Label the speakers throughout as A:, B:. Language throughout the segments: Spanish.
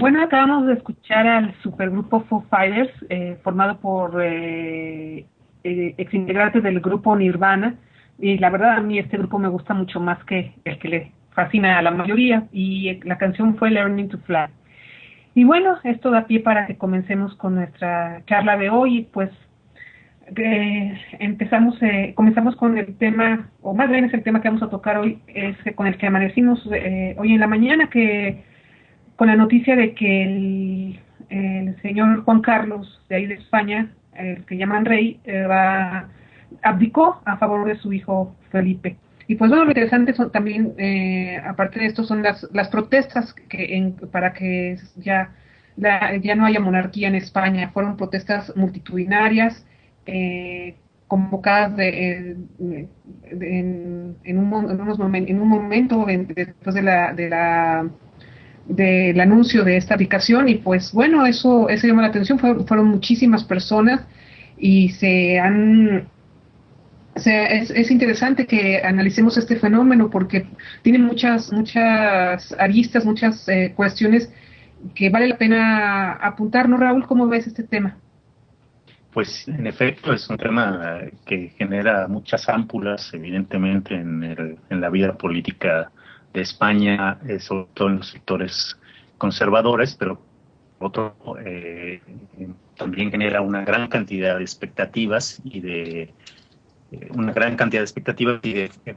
A: Bueno, acabamos de escuchar al supergrupo Foo Fighters, formado por exintegrantes del grupo Nirvana, y la verdad a mí este grupo me gusta mucho más que el que le fascina a la mayoría, y la canción fue Learning to Fly. Y bueno, esto da pie para que comencemos con nuestra charla de hoy, pues comenzamos con el tema, o más bien es el tema que vamos a tocar hoy, es con el que amanecimos hoy en la mañana, que con la noticia de que el señor Juan Carlos, de ahí de España, el que llaman rey, abdicó a favor de su hijo Felipe. Y pues bueno, lo interesante son también, aparte de esto, son las protestas para que ya no haya monarquía en España. Fueron protestas multitudinarias, convocadas en un momento después del anuncio de esta aplicación. Y pues bueno, eso llamó la atención. Fueron muchísimas personas y es interesante que analicemos este fenómeno porque tiene muchas aristas, muchas cuestiones que vale la pena apuntar, ¿no, Raúl? ¿Cómo ves este tema?
B: Pues en efecto es un tema que genera muchas ámpulas, evidentemente, en la vida política de España, sobre todo en los sectores conservadores, pero otro también genera una gran cantidad de expectativas y de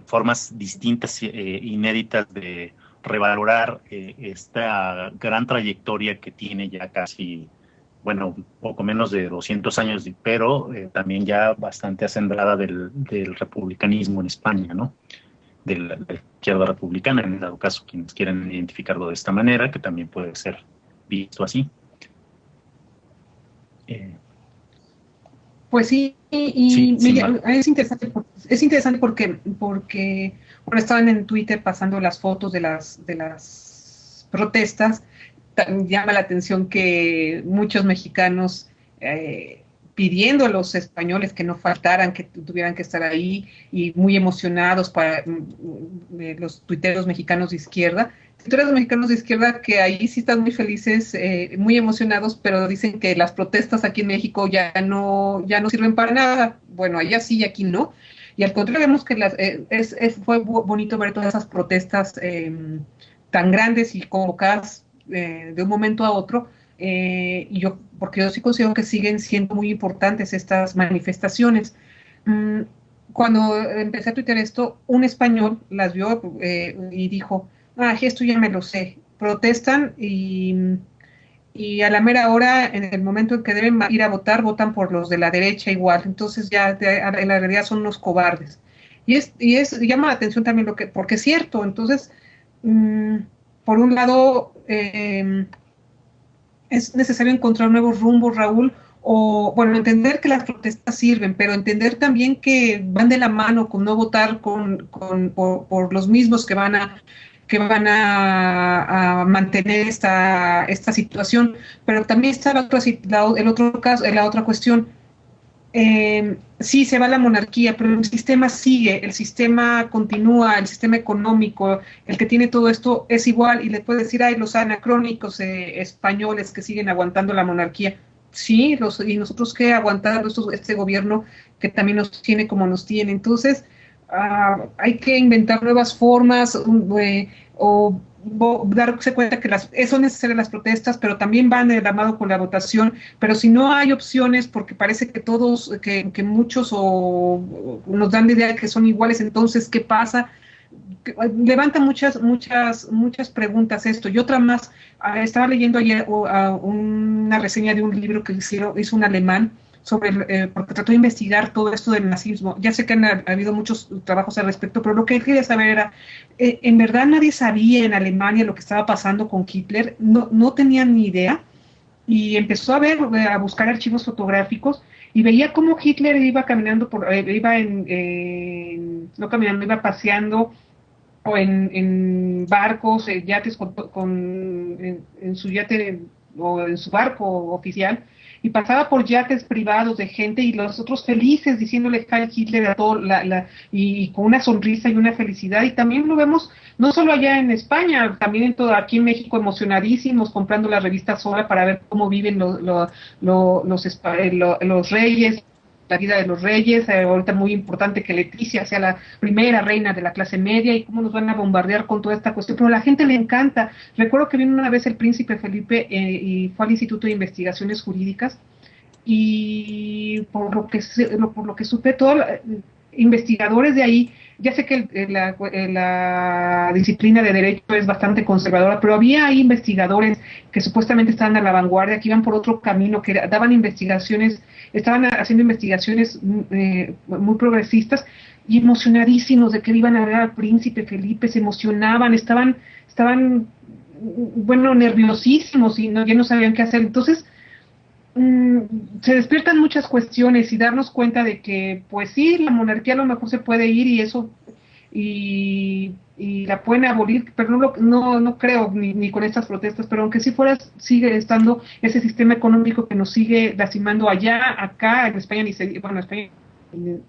B: formas distintas, inéditas de revalorar esta gran trayectoria que tiene ya casi, bueno, poco menos de 200 años, pero también ya bastante acendrada del republicanismo en España, ¿no? De la izquierda republicana, en dado caso, quienes quieran identificarlo de esta manera, que también puede ser visto así.
A: Pues sí,
B: Sí,
A: es interesante porque bueno, estaban en Twitter pasando las fotos de las protestas. Llama la atención que muchos mexicanos pidiendo a los españoles que no faltaran, que tuvieran que estar ahí, y muy emocionados para los tuiteros mexicanos de izquierda. Tuiteros mexicanos de izquierda que ahí sí están muy felices, muy emocionados, pero dicen que las protestas aquí en México ya no sirven para nada. Bueno, allá sí y aquí no. Y al contrario, vemos que fue bonito ver todas esas protestas tan grandes y convocadas de un momento a otro, porque yo sí considero que siguen siendo muy importantes estas manifestaciones. Cuando empecé a tuitear esto, un español las vio y dijo, esto ya me lo sé, protestan y a la mera hora, en el momento en que deben ir a votar, votan por los de la derecha igual, entonces en la realidad son unos cobardes. Llama la atención también porque es cierto. Entonces, por un lado, es necesario encontrar nuevos rumbos, Raúl, o bueno, entender que las protestas sirven, pero entender también que van de la mano con no votar por los mismos que van a mantener esta situación. Pero también está el otro caso, la otra cuestión. Sí, se va la monarquía, pero el sistema sigue, el sistema continúa, el sistema económico, el que tiene todo esto es igual, y le puede decir, los anacrónicos españoles que siguen aguantando la monarquía. Sí, y nosotros que aguantar este gobierno que también nos tiene como nos tiene. Entonces, hay que inventar nuevas formas, o darse cuenta que son necesarias las protestas, pero también van de la mano con la votación. Pero si no hay opciones, porque parece que muchos nos dan la idea de que son iguales, entonces, ¿qué pasa? Levanta muchas preguntas esto. Y otra más, estaba leyendo ayer una reseña de un libro que hizo un alemán, porque trató de investigar todo esto del nazismo. Ya sé que ha habido muchos trabajos al respecto, pero lo que él quería saber era, en verdad nadie sabía en Alemania lo que estaba pasando con Hitler, no tenían ni idea, y empezó a buscar archivos fotográficos, y veía cómo Hitler iba caminando, no caminando, iba paseando, o en barcos, yates en su yate o en su barco oficial, y pasaba por yates privados de gente y los otros felices diciéndole Heil Hitler a todo, y con una sonrisa y una felicidad. Y también lo vemos no solo allá en España, también en todo, aquí en México emocionadísimos comprando la revista Sola para ver cómo viven los reyes, la vida de los reyes, ahorita muy importante que Leticia sea la primera reina de la clase media y cómo nos van a bombardear con toda esta cuestión, pero a la gente le encanta. Recuerdo que vino una vez el príncipe Felipe y fue al Instituto de Investigaciones Jurídicas y por lo que supe, todos investigadores de ahí, ya sé que la disciplina de derecho es bastante conservadora, pero había ahí investigadores que supuestamente estaban a la vanguardia, que iban por otro camino, que daban investigaciones, estaban haciendo investigaciones muy progresistas y emocionadísimos de que iban a ver al príncipe Felipe, se emocionaban, estaban bueno, nerviosísimos y ya no sabían qué hacer. Entonces, se despiertan muchas cuestiones y darnos cuenta de que, pues sí, la monarquía a lo mejor se puede ir y eso, y la pueden abolir, pero no creo ni con estas protestas, pero aunque sí fuera, sigue estando ese sistema económico que nos sigue lastimando allá, acá, en España, bueno, España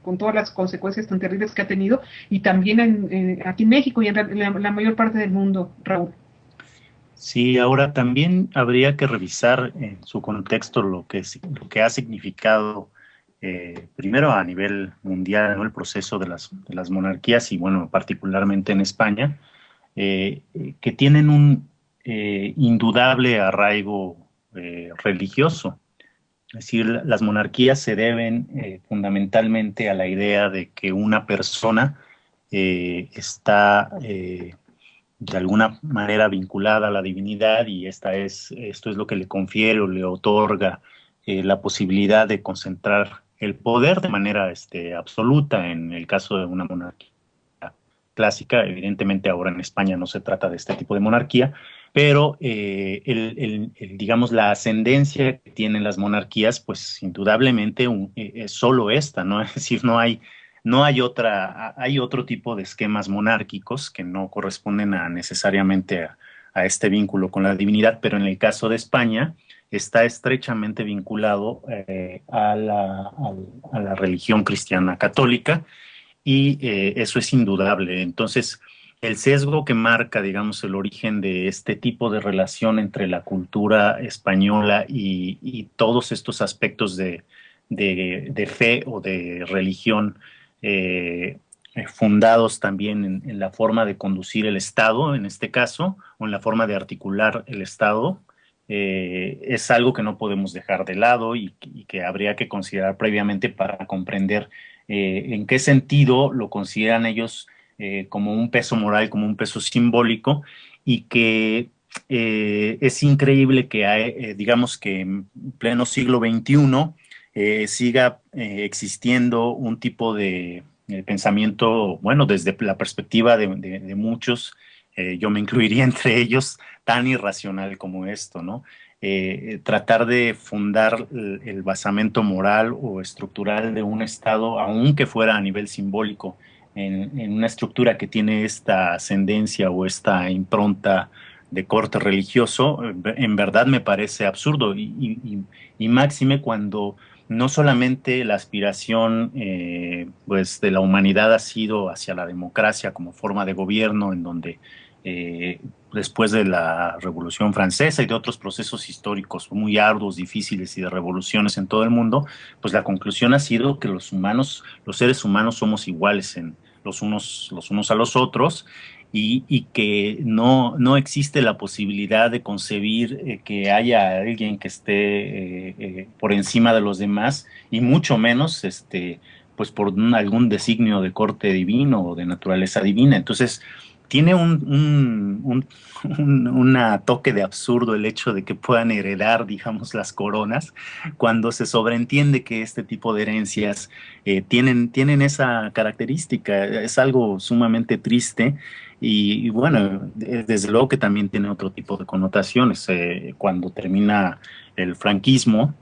A: con todas las consecuencias tan terribles que ha tenido, y también aquí en México y en la mayor parte del mundo, Raúl.
B: Sí, ahora también habría que revisar en su contexto lo que ha significado primero a nivel mundial, ¿no? El proceso de las monarquías y bueno, particularmente en España, que tienen un indudable arraigo religioso. Es decir, las monarquías se deben fundamentalmente a la idea de que una persona está de alguna manera vinculada a la divinidad y esto es lo que le confiere o le otorga la posibilidad de concentrar el poder de manera absoluta en el caso de una monarquía clásica. Evidentemente ahora en España no se trata de este tipo de monarquía, pero digamos la ascendencia que tienen las monarquías, pues indudablemente es solo esta, ¿no? Es decir, hay otro tipo de esquemas monárquicos que no corresponden necesariamente a este vínculo con la divinidad, pero en el caso de España está estrechamente vinculado a la religión cristiana católica y eso es indudable. Entonces, el sesgo que marca, digamos, el origen de este tipo de relación entre la cultura española y todos estos aspectos de fe o de religión fundados también en la forma de conducir el Estado, en este caso, o en la forma de articular el Estado, es algo que no podemos dejar de lado y que habría que considerar previamente para comprender en qué sentido lo consideran ellos como un peso moral, como un peso simbólico, y que es increíble que digamos que en pleno siglo XXI siga existiendo un tipo de pensamiento, bueno, desde la perspectiva de muchos, yo me incluiría entre ellos, tan irracional como esto, ¿no? Tratar de fundar el basamento moral o estructural de un Estado, aunque fuera a nivel simbólico, en una estructura que tiene esta ascendencia o esta impronta de corte religioso, en verdad me parece absurdo y máxime cuando no solamente la aspiración pues de la humanidad ha sido hacia la democracia como forma de gobierno, en donde después de la Revolución Francesa y de otros procesos históricos muy arduos, difíciles y de revoluciones en todo el mundo, pues la conclusión ha sido que los seres humanos somos iguales los unos a los otros y que no existe la posibilidad de concebir que haya alguien que esté por encima de los demás y mucho menos pues por algún designio de corte divino o de naturaleza divina. Entonces, tiene una toque de absurdo el hecho de que puedan heredar, digamos, las coronas, cuando se sobreentiende que este tipo de herencias tienen esa característica. Es algo sumamente triste y bueno, desde luego que también tiene otro tipo de connotaciones. Cuando termina el franquismo,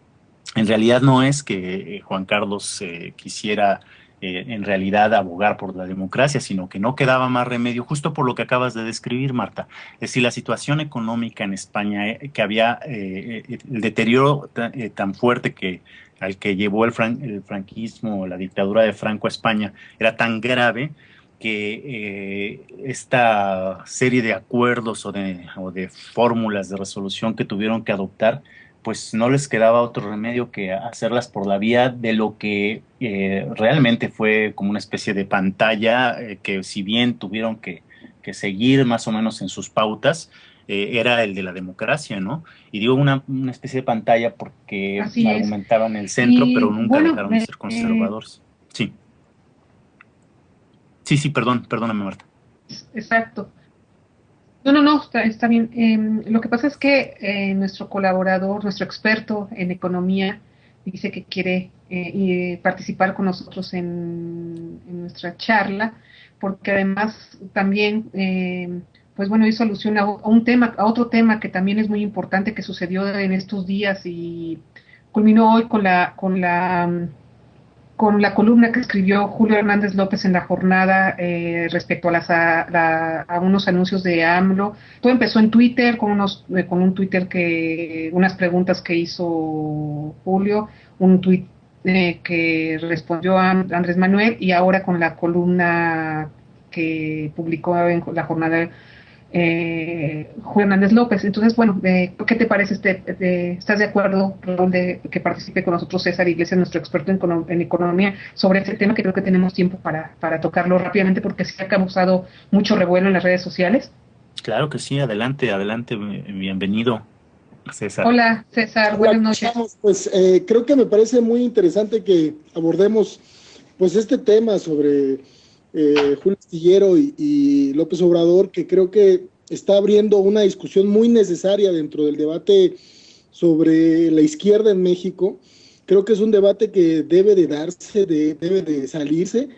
B: en realidad no es que Juan Carlos quisiera en realidad abogar por la democracia, sino que no quedaba más remedio, justo por lo que acabas de describir, Marta. Es decir, la situación económica en España, que había el deterioro tan fuerte al que llevó el franquismo, la dictadura de Franco a España, era tan grave que esta serie de acuerdos o de fórmulas de resolución que tuvieron que adoptar, pues no les quedaba otro remedio que hacerlas por la vía de lo que realmente fue como una especie de pantalla, que si bien tuvieron que seguir más o menos en sus pautas, era el de la democracia, ¿no? Y digo una especie de pantalla porque
A: Así es.
B: argumentaban el centro, pero
A: Y
B: nunca
A: bueno,
B: dejaron de ser conservadores. Sí, sí, perdóname, Marta.
A: exacto. No, está bien. Lo que pasa es que nuestro colaborador, nuestro experto en economía, dice que quiere participar con nosotros en nuestra charla, porque además también, pues bueno, hizo alusión a un tema, a otro tema que también es muy importante que sucedió en estos días y culminó hoy con la columna que escribió Julio Hernández López en La Jornada respecto a unos anuncios de AMLO. Todo empezó en Twitter con un Twitter unas preguntas que hizo Julio, un tweet que respondió a Andrés Manuel, y ahora con la columna que publicó en La Jornada Juan Hernández López. Entonces, bueno, ¿qué te parece? ¿Estás de acuerdo, Raúl, de que participe con nosotros César Iglesias, nuestro experto en economía, sobre este tema, que creo que tenemos tiempo para tocarlo rápidamente porque sí ha causado mucho revuelo en las redes sociales?
B: Claro que sí, adelante, adelante, bienvenido, César.
A: Hola, César,
C: Hola,
A: buenas
C: ¿cómo
A: noches.
C: estamos? Pues creo que me parece muy interesante que abordemos pues este tema sobre Julio Astillero y López Obrador, que creo que está abriendo una discusión muy necesaria dentro del debate sobre la izquierda en México. Creo que es un debate que debe de darse, debe de salirse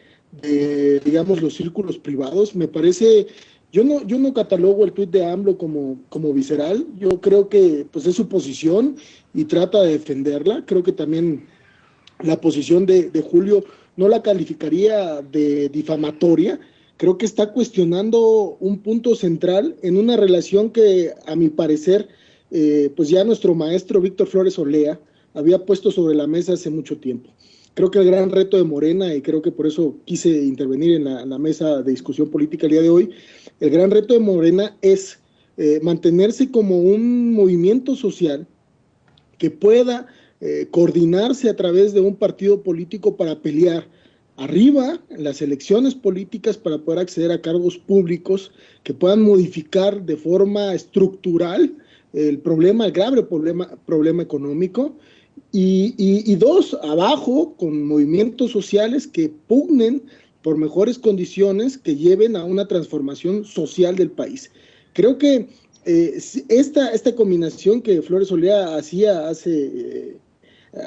C: de, digamos, los círculos privados. Me parece, yo no catalogo el tuit de AMLO como visceral. Yo creo que pues es su posición y trata de defenderla. Creo que también la posición de Julio no la calificaría de difamatoria. Creo que está cuestionando un punto central en una relación que, a mi parecer, pues ya nuestro maestro Víctor Flores Olea había puesto sobre la mesa hace mucho tiempo. Creo que el gran reto de Morena, y creo que por eso quise intervenir en la mesa de discusión política el día de hoy, el gran reto de Morena es mantenerse como un movimiento social que pueda coordinarse a través de un partido político para pelear arriba en las elecciones políticas, para poder acceder a cargos públicos que puedan modificar de forma estructural el grave problema económico, y dos, abajo, con movimientos sociales que pugnen por mejores condiciones que lleven a una transformación social del país. Creo que esta combinación que Flores Olea hacía hace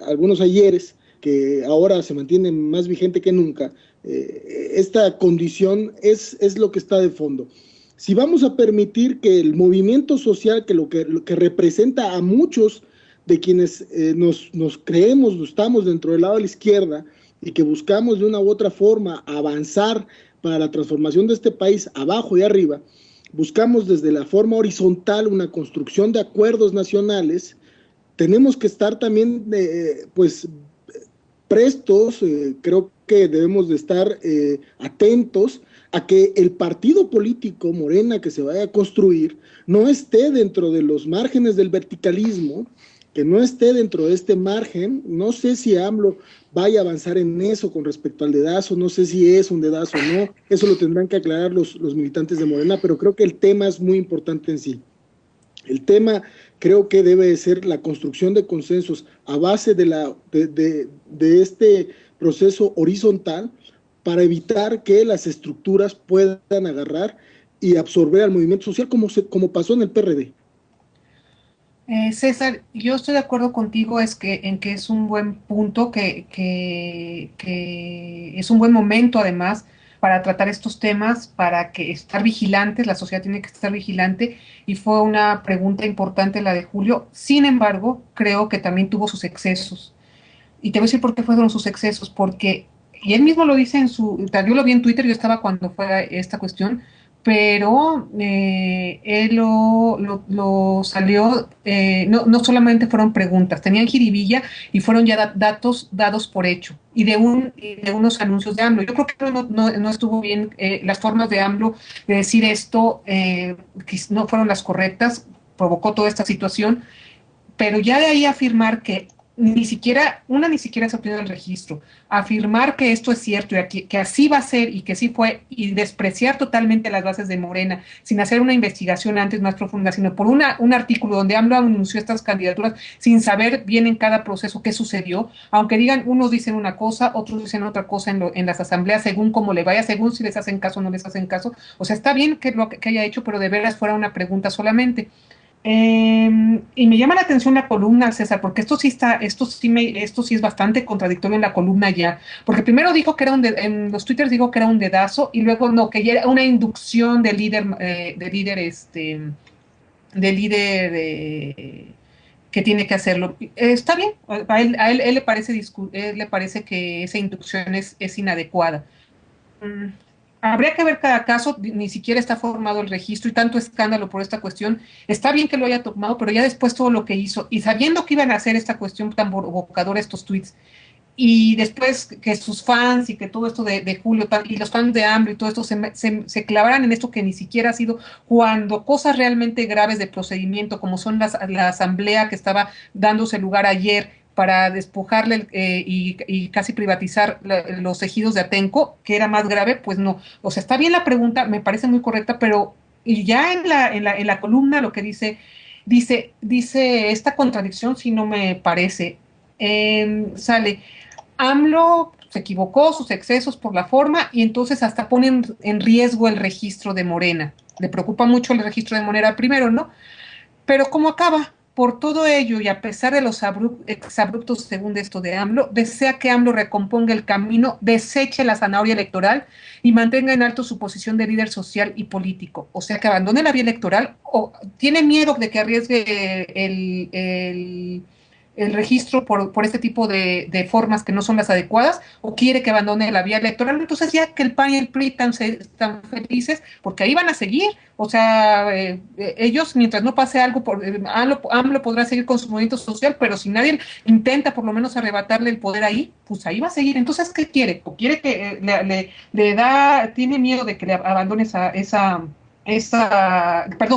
C: algunos ayeres, que ahora se mantiene más vigente que nunca, esta condición es lo que está de fondo. Si vamos a permitir que el movimiento social, lo que representa a muchos de quienes nos creemos, estamos dentro del lado de la izquierda y que buscamos de una u otra forma avanzar para la transformación de este país abajo y arriba, buscamos desde la forma horizontal una construcción de acuerdos nacionales, tenemos que estar también pues prestos, creo que debemos de estar atentos a que el partido político Morena que se vaya a construir no esté dentro de los márgenes del verticalismo, que no esté dentro de este margen. No sé si AMLO vaya a avanzar en eso con respecto al dedazo, no sé si es un dedazo o no, eso lo tendrán que aclarar los militantes de Morena, pero creo que el tema es muy importante en sí. El tema creo que debe de ser la construcción de consensos a base de este proceso horizontal para evitar que las estructuras puedan agarrar y absorber al movimiento social como pasó en el PRD.
A: César, yo estoy de acuerdo contigo en que es un buen punto, que es un buen momento además para tratar estos temas, para que estar vigilantes, la sociedad tiene que estar vigilante, y fue una pregunta importante la de Julio. Sin embargo, creo que también tuvo sus excesos. Y te voy a decir por qué fueron sus excesos, porque y él mismo lo dice yo lo vi en Twitter, yo estaba cuando fue esta cuestión, pero él lo salió, no solamente fueron preguntas, tenían jiribilla y fueron ya datos dados por hecho, y de unos anuncios de AMLO. Yo creo que no estuvo bien, las formas de AMLO de decir esto, que no fueron las correctas, provocó toda esta situación, pero ya de ahí afirmar que ni siquiera se obtiene el registro, afirmar que esto es cierto y que así va a ser y que sí fue, y despreciar totalmente las bases de Morena, sin hacer una investigación antes más profunda, sino por un artículo donde AMLO anunció estas candidaturas sin saber bien en cada proceso qué sucedió, aunque digan, unos dicen una cosa, otros dicen otra cosa en las asambleas, según cómo le vaya, según si les hacen caso o no les hacen caso. O sea, está bien que lo que haya hecho, pero de veras fuera una pregunta solamente. Y me llama la atención la columna, César, porque esto sí es bastante contradictorio en la columna ya, porque primero dijo que en los twitters dijo que era un dedazo, y luego no, que ya era una inducción del líder que tiene que hacerlo. Está bien, a él le parece que esa inducción es inadecuada. Habría que ver cada caso, ni siquiera está formado el registro y tanto escándalo por esta cuestión. Está bien que lo haya tomado, pero ya después todo lo que hizo, y sabiendo que iban a hacer esta cuestión tan provocadora, estos tweets, y después que sus fans y que todo esto de Julio y los fans de AMLO y todo esto se clavaran en esto que ni siquiera ha sido, cuando cosas realmente graves de procedimiento, como son la asamblea que estaba dándose lugar ayer, para despojarle y casi privatizar los ejidos de Atenco, que era más grave, pues no. O sea, está bien la pregunta, me parece muy correcta, pero y ya en la columna lo que dice esta contradicción, si no me parece, sale, AMLO se equivocó, sus excesos por la forma, y entonces hasta ponen en riesgo el registro de Morena. Le preocupa mucho el registro de Morena primero, ¿no? Pero ¿cómo acaba? Por todo ello, y a pesar de los exabruptos, según esto de AMLO, desea que AMLO recomponga el camino, deseche la zanahoria electoral y mantenga en alto su posición de líder social y político. O sea, que abandone la vía electoral, o tiene miedo de que arriesgue el registro por este tipo de formas que no son las adecuadas, o quiere que abandone la vía electoral. Entonces ya que el PAN y el PRI están felices, porque ahí van a seguir. O sea, ellos, mientras no pase algo, AMLO podrá seguir con su movimiento social, pero si nadie intenta por lo menos arrebatarle el poder ahí, pues ahí va a seguir. Entonces, ¿qué quiere? ¿O quiere que tiene miedo de que le abandone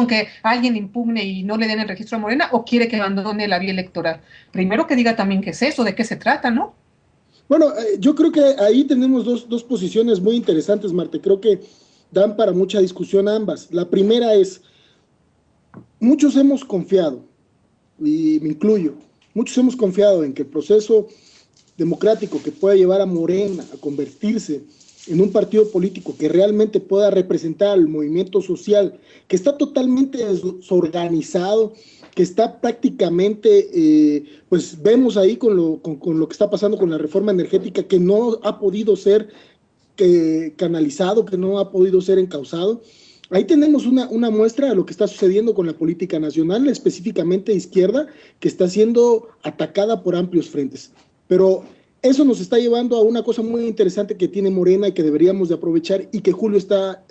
A: que alguien impugne y no le den el registro a Morena, o quiere que abandone la vía electoral? Primero que diga también qué es eso, de qué se trata, ¿no?
C: Bueno, yo creo que ahí tenemos dos posiciones muy interesantes, Marte. Creo que dan para mucha discusión ambas. La primera es, muchos hemos confiado, y me incluyo, muchos hemos confiado en que el proceso democrático que pueda llevar a Morena a convertirse en un partido político que realmente pueda representar al movimiento social, que está totalmente desorganizado, que está prácticamente, pues vemos ahí con lo que está pasando con la reforma energética, que no ha podido ser canalizado, que no ha podido ser encauzado. Ahí tenemos una muestra de lo que está sucediendo con la política nacional, específicamente izquierda, que está siendo atacada por amplios frentes. Pero eso nos está llevando a una cosa muy interesante que tiene Morena y que deberíamos de aprovechar, y que Julio está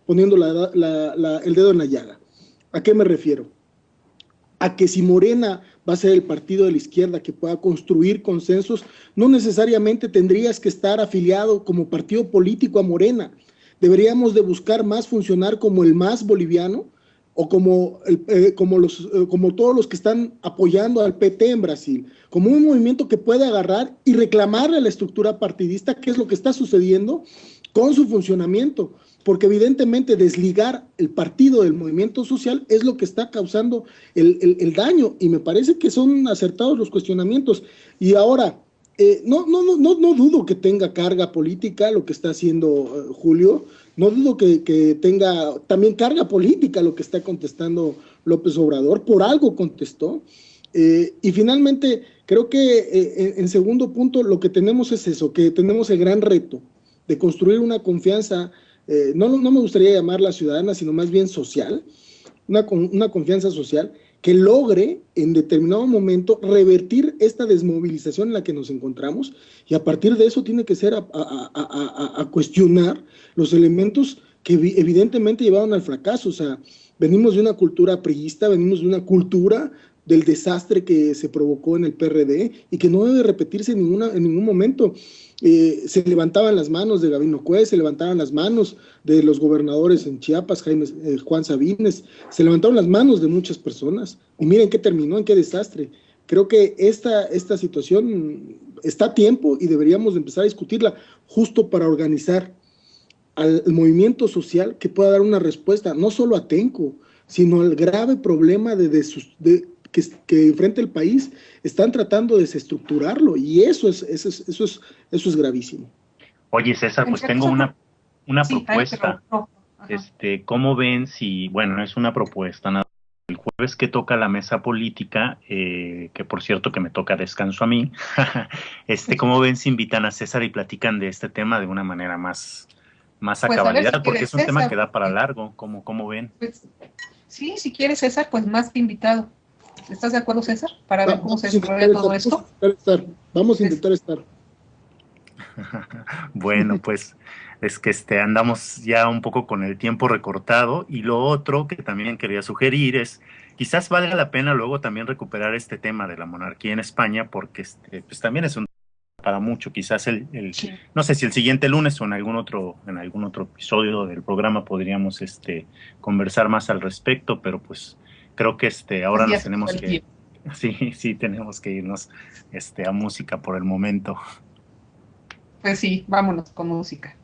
C: poniendo el dedo en la llaga. ¿A qué me refiero? A que si Morena va a ser el partido de la izquierda que pueda construir consensos, no necesariamente tendrías que estar afiliado como partido político a Morena. Deberíamos de buscar más funcionar como el MAS boliviano, o como todos los que están apoyando al PT en Brasil, como un movimiento que puede agarrar y reclamarle a la estructura partidista qué es lo que está sucediendo con su funcionamiento, porque evidentemente desligar el partido del movimiento social es lo que está causando el daño, y me parece que son acertados los cuestionamientos. Y ahora, no dudo que tenga carga política lo que está haciendo Julio, no dudo que tenga también carga política lo que está contestando López Obrador, por algo contestó, y finalmente creo que en segundo punto lo que tenemos es eso, que tenemos el gran reto de construir una confianza, no me gustaría llamarla ciudadana, sino más bien social, una confianza social que logre en determinado momento revertir esta desmovilización en la que nos encontramos, y a partir de eso tiene que ser a cuestionar los elementos que evidentemente llevaron al fracaso. O sea, venimos de una cultura priista, venimos de una cultura del desastre que se provocó en el PRD y que no debe repetirse en ningún momento. Se levantaban las manos de Gabino Cuez, se levantaban las manos de los gobernadores en Chiapas, Juan Sabines, se levantaron las manos de muchas personas, y miren qué terminó, en qué desastre. Creo que esta situación está a tiempo y deberíamos empezar a discutirla justo para organizar al movimiento social que pueda dar una respuesta, no solo a Tenco, sino al grave problema que enfrenta el país. Están tratando de desestructurarlo, y eso es gravísimo.
B: Oye, César, pues tengo una
A: Sí,
B: propuesta.
A: pero
B: ¿Cómo ven si, bueno, es una propuesta, nada, el jueves que toca la mesa política, que por cierto que me toca descanso a mí, ¿cómo ven si invitan a César y platican de este tema de una manera más a
A: Pues a ver
B: cabalidad?
A: si
B: Porque es un
A: quieres,
B: tema
A: César,
B: que da para largo. ¿Cómo ven?
A: pues, sí, si quieres, César, pues más que invitado. ¿Estás de acuerdo, César? Para ver cómo se desarrolla todo esto.
C: Vamos a intentar estar.
B: Bueno, pues es que andamos ya un poco con el tiempo recortado, y lo otro que también quería sugerir es, quizás valga la pena luego también recuperar este tema de la monarquía en España, porque pues también es un tema para mucho. Quizás
A: Sí.
B: no sé si el siguiente lunes o en algún otro episodio del programa podríamos conversar más al respecto, pero pues creo que ahora nos tenemos que, sí, tenemos que irnos a música por el momento.
A: Pues sí, vámonos con música.